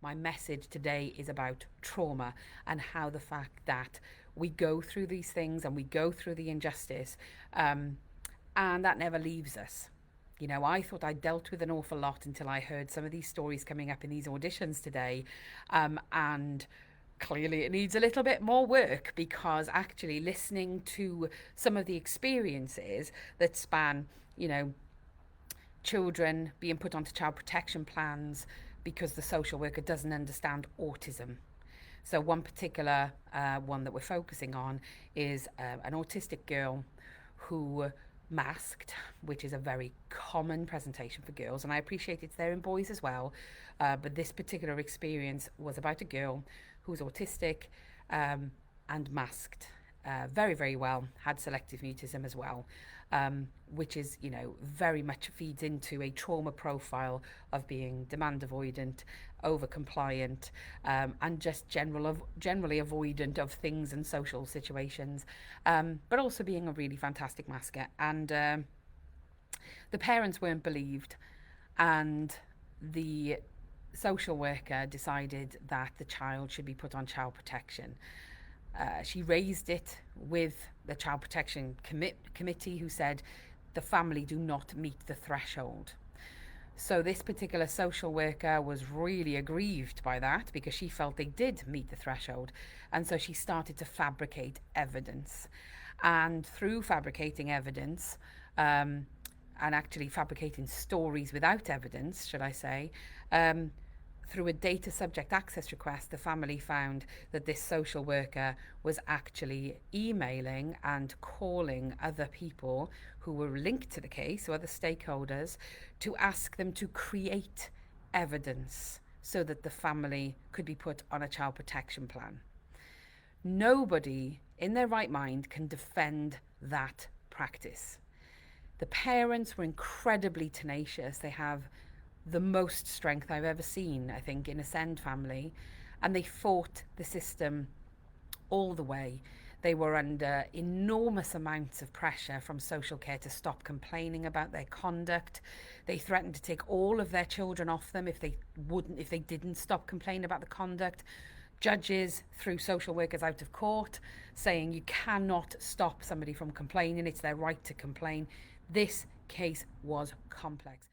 My message today is about trauma and how the fact that we go through these things and we go through the injustice, and that never leaves us. You know, I thought I dealt with an awful lot until I heard some of these stories coming up in these auditions today. And clearly it needs a little bit more work, because actually listening to some of the experiences that span, you know, children being put onto child protection plans because the social worker doesn't understand autism. So one particular one that we're focusing on is an autistic girl who masked, which is a very common presentation for girls, and I appreciate it's there in boys as well. But this particular experience was about a girl who was autistic, and masked very, very well, had selective mutism as well, which is, you know, very much feeds into a trauma profile of being demand avoidant, over compliant, and just generally avoidant of things and social situations, but also being a really fantastic masker. And the parents weren't believed, and the social worker decided that the child should be put on child protection. She raised it with the Child Protection Committee, who said the family do not meet the threshold. So this particular social worker was really aggrieved by that, because she felt they did meet the threshold. And so she started to fabricate evidence. And through fabricating evidence, and actually fabricating stories without evidence, should I say, through a data subject access request, the family found that this social worker was actually emailing and calling other people who were linked to the case, so other stakeholders, to ask them to create evidence so that the family could be put on a child protection plan. Nobody in their right mind can defend that practice. The parents were incredibly tenacious. They have the most strength I've ever seen, I think, in a SEND family, and they fought the system all the way. They were under enormous amounts of pressure from social care to stop complaining about their conduct. They threatened to take all of their children off them if they didn't stop complaining about the conduct. Judges threw social workers out of court, saying you cannot stop somebody from complaining, it's their right to complain. This case was complex.